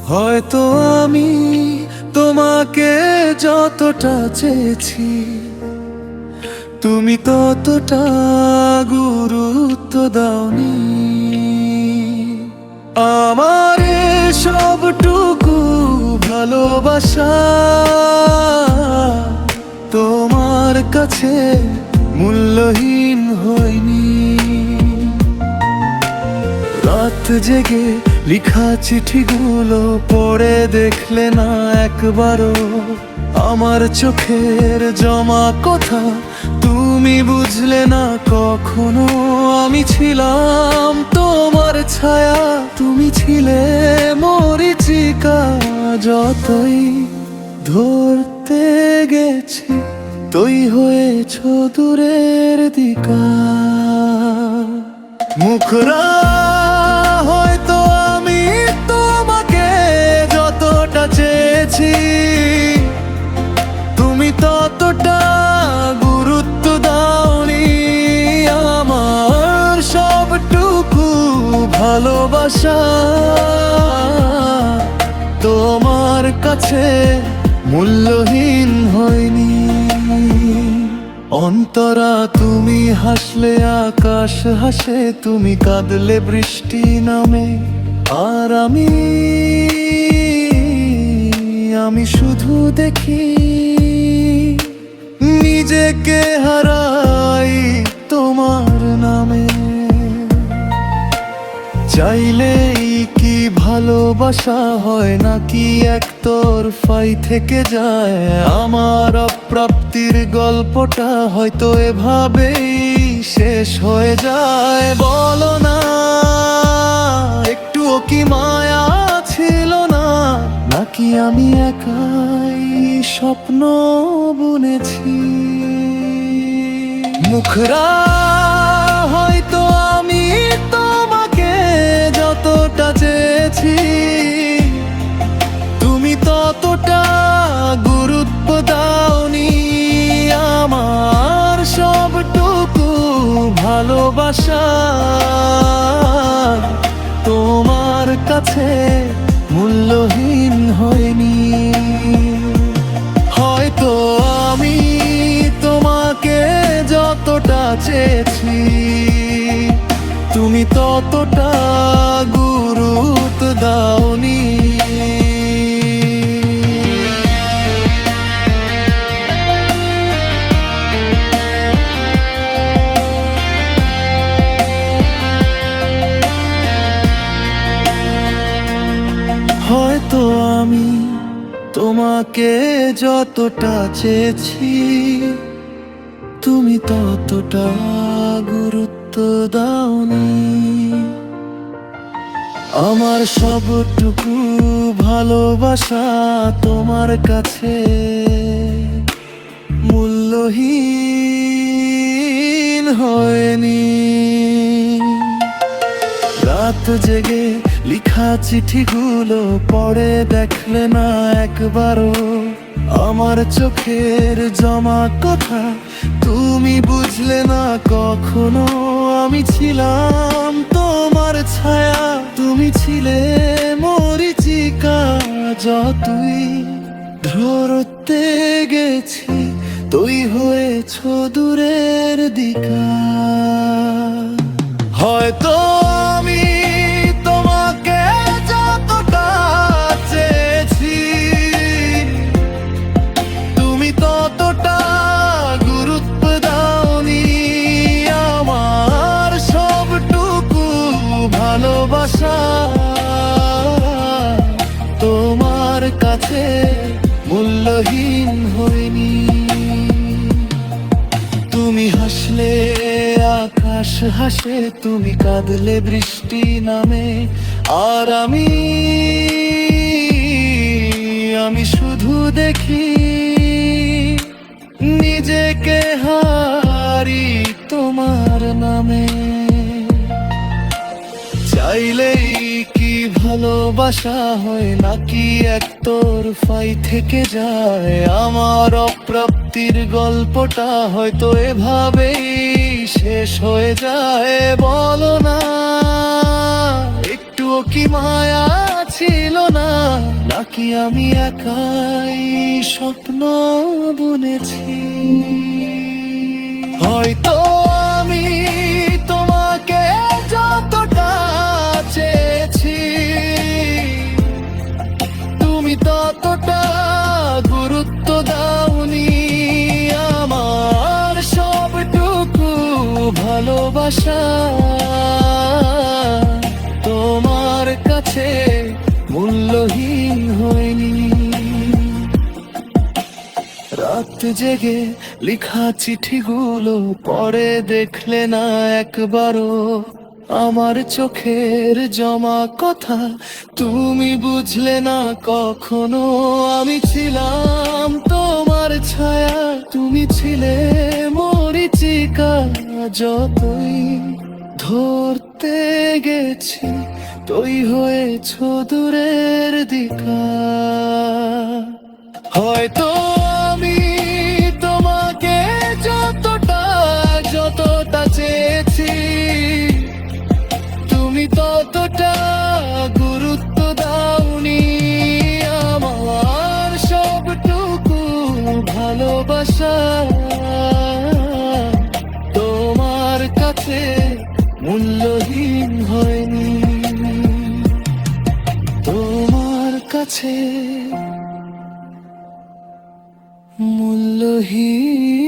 হয়তো আমি তোমাকে যতটা চেয়েছি তুমি ততটা গুরুত্ব দাওনি। আমার সবটুকু ভালোবাসা তোমার কাছে মূল্যহীন হয়নি। রাত জেগে লিখা চিঠিগুলো পড়ে দেখলে না একবারও আমার চোখের জমা কথা তুমি বুঝলে না কখনো। আমি ছিলাম তোমার ছায়া, তুমি ছিলে মরীচিকা। যতই ধরতে গেছি তুই হয়েছ দূরের দিকা। মুখরা হয়তো আমি তোমাকে যতটা চেয়েছি তুমি ততটা গুরুত্ব দাওনি। আমার সবটুকু ভালোবাসা তোমার কাছে মূল্যহীন হয়নি। অন্তরা তুমি হাসলে আকাশ হাসে, তুমি কাঁদলে বৃষ্টি নামে। আর আমি শুধু দেখি নিজেকে হারাই তোমার নামে। চাইলেই কি ভালোবাসা হয় নাকি একতরফাই থেকে যায়? আমার অপ্রাপ্তির গল্পটা হয়তো এভাবেই শেষ হয়ে যায়। বলো না একটুও কি মায়া ছিল না, নাকি আমি একাই স্বপ্ন বুনেছি? মুখরা হয়তো আমি তোমাকে যতটা চেয়েছি তুমি ততটা গুরুত্ব দাওনি। আমার সবটুকু ভালোবাসা তোমার কাছে মূল্যহীন হয়নি। হয়তো আমি তোমাকে যতটা চেয়েছি তুমি ততটা গুরুত্ব দাওনি। হয়তো আমি তোমাকে যতটা চেয়েছি তুমি ততটা গুরুত্ব দাওনি। আমার সবটুকু ভালোবাসা তোমার কাছে মূল্যহীন হয়নি। রাত জেগে লিখা চিঠিগুলো পড়ে দেখলে না একবারও আমার চোখের জমা কথা তুমি বুঝলে না কখনো। আমি ছিলাম তোমার ছায়া, তুমি ছিলে মরীচিকা। যতই ধরতে গেছি তুই হয়েছ দূরের দিকা। হয়তো আমি তোমাকে যতটা চেয়েছি তুমি ততটা গুরুত্ব দাওনি। আমার সবটুকু ভালোবাসা তোমার কাছে মূল্যহীন হয়নি। তুমি হাসলে আকাশ হাসে, তুমি কাঁদলে বৃষ্টি নামে। আর আমি শুধু দেখি নিজেকে হারি তোমার নামে। চাইলেই কি ভালোবাসা হয় নাকি একতরফাই থেকে যায়? আমার অপ্রাপ্তির গল্পটা হয়তো এভাবেই শেষ হয়ে যায়। বলো না একটুও কি মায়া ছিল না, নাকি আমি একাই স্বপ্ন বুনেছি? হয়তো আমি তোমাকে যতটা চেয়েছি, তুমি ততটা গুরুত্ব দাওনি আমার সবটুকু ভালোবাসা তোমার কাছে মূল্যহীন হয়নি। রাত জেগে লেখা চিঠিগুলো পড়ে দেখলে না একবারও আমার চোখের জমা কথা? তুমি বুঝলে না কখনো আমি ছিলাম তোমার ছায়া, তুমি ছিলে মরিচিকা। যতই ধরতে গেছি তুই হয়েছ দূরের দিকা। হয়তো আমি তোমাকে যতটা চেয়েছি, তুমি ততটা গুরুত্ব দাওনি আমার সবটুকু ভালোবাসা তোমার কাছে মূল্যহীন হয়নি। তোমার কাছে মূল্যহীন